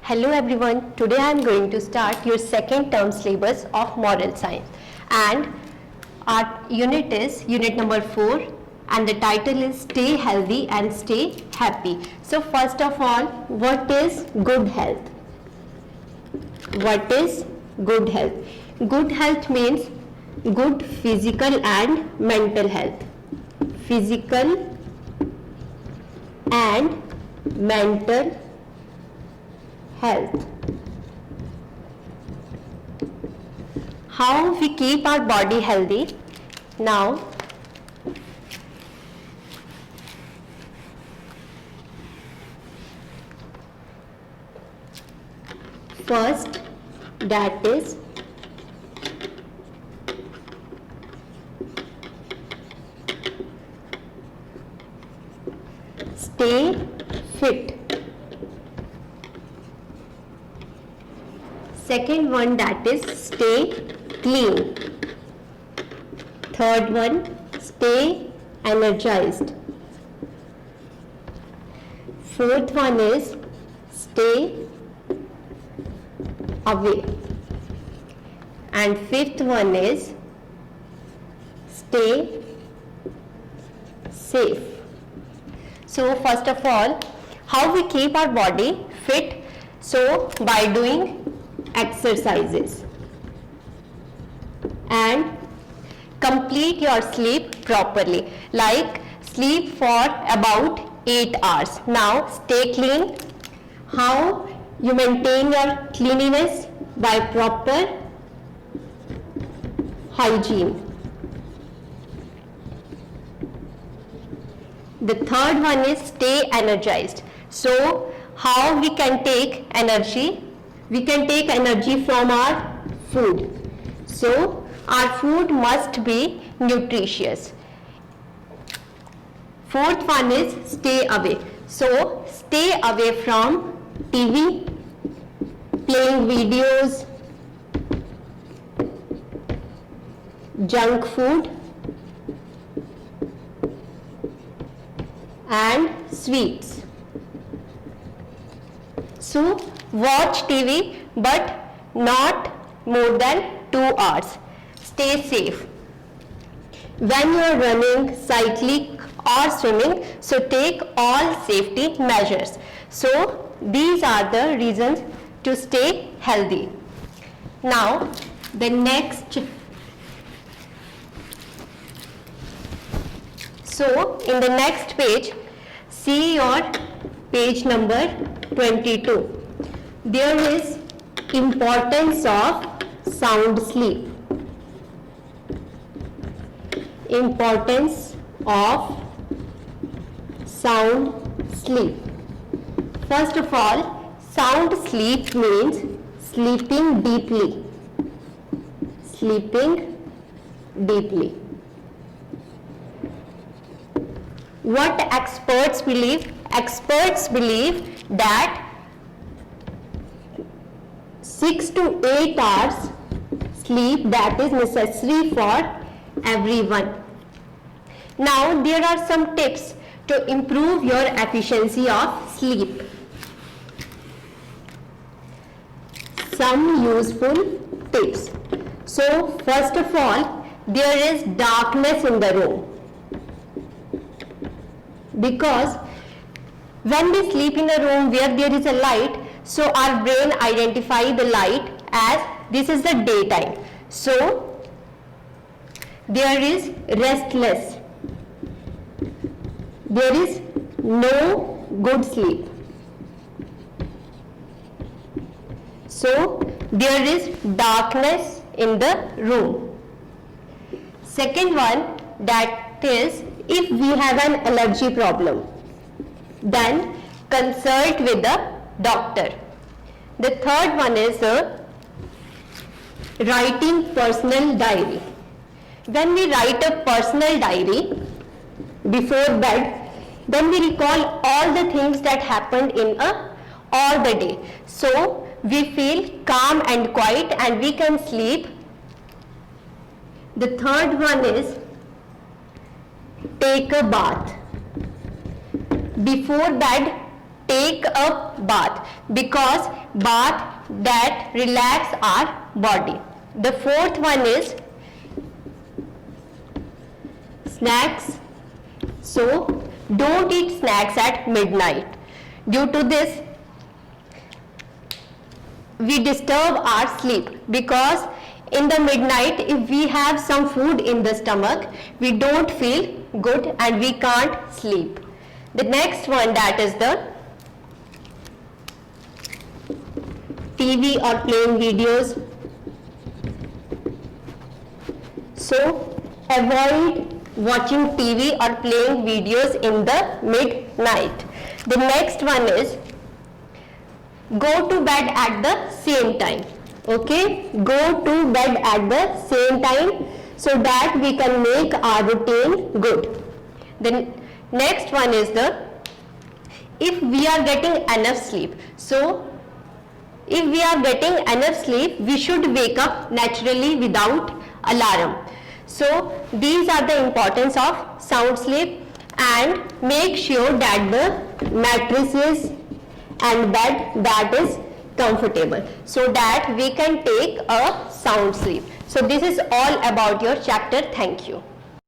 Hello everyone, today I am going to start your second term syllabus of moral science, and our unit is unit number 4 and the title is Stay Healthy and Stay Happy. So first of all, what is good health? What is good health? Good health means good physical and mental health. Physical and mental health. How we keep our body healthy? Now, first, that is stay fit. Second one, that is stay clean. Third one, stay energized. Fourth one is stay away. And fifth one is stay safe. So first of all, how we keep our body fit? So by doing exercises and complete your sleep properly, like sleep for about 8 hours. Now stay clean. How you maintain your cleanliness? By proper hygiene. The third one is stay energized. So how we can take energy? We can take energy from our food. So our food must be nutritious. Fourth one is stay away. So stay away from TV, playing videos, junk food and sweets. So watch TV but not more than 2 hours. Stay safe. When you are running, cycling or swimming, so take all safety measures. So these are the reasons to stay healthy. Now the next. So in the next page, see your page number 22. There is importance of sound sleep. Importance of sound sleep. First of all, sound sleep means sleeping deeply. Sleeping deeply. What experts believe? Experts believe that 6 to 8 hours sleep that is necessary for everyone. Now there are some tips to improve your efficiency of sleep. Some useful tips. So first of all, there is darkness in the room. Because when we sleep in a room where there is a light, so our brain identify the light as this is the daytime. So there is restless. There is no good sleep. So there is darkness in the room. Second one, that is if we have an allergy problem, then consult with the doctor. The third one is writing personal diary. When we write a personal diary before bed, then we recall all the things that happened in all the day. So we feel calm and quiet and we can sleep. The third one is take a bath. Before bed, take a bath, because bath that relax our body. The fourth one is snacks. So don't eat snacks at midnight. Due to this, we disturb our sleep, because in the midnight, if we have some food in the stomach, we don't feel good and we can't sleep. The next one, that is the TV or playing videos. So avoid watching TV or playing videos in the midnight. The next one is go to bed at the same time. Okay, go to bed at the same time, so that we can make our routine good. The next one is if we are getting enough sleep. So if we are getting enough sleep, we should wake up naturally without alarm. So these are the importance of sound sleep, and make sure that the mattresses and bed that is comfortable, so that we can take a sound sleep. So this is all about your chapter. Thank you.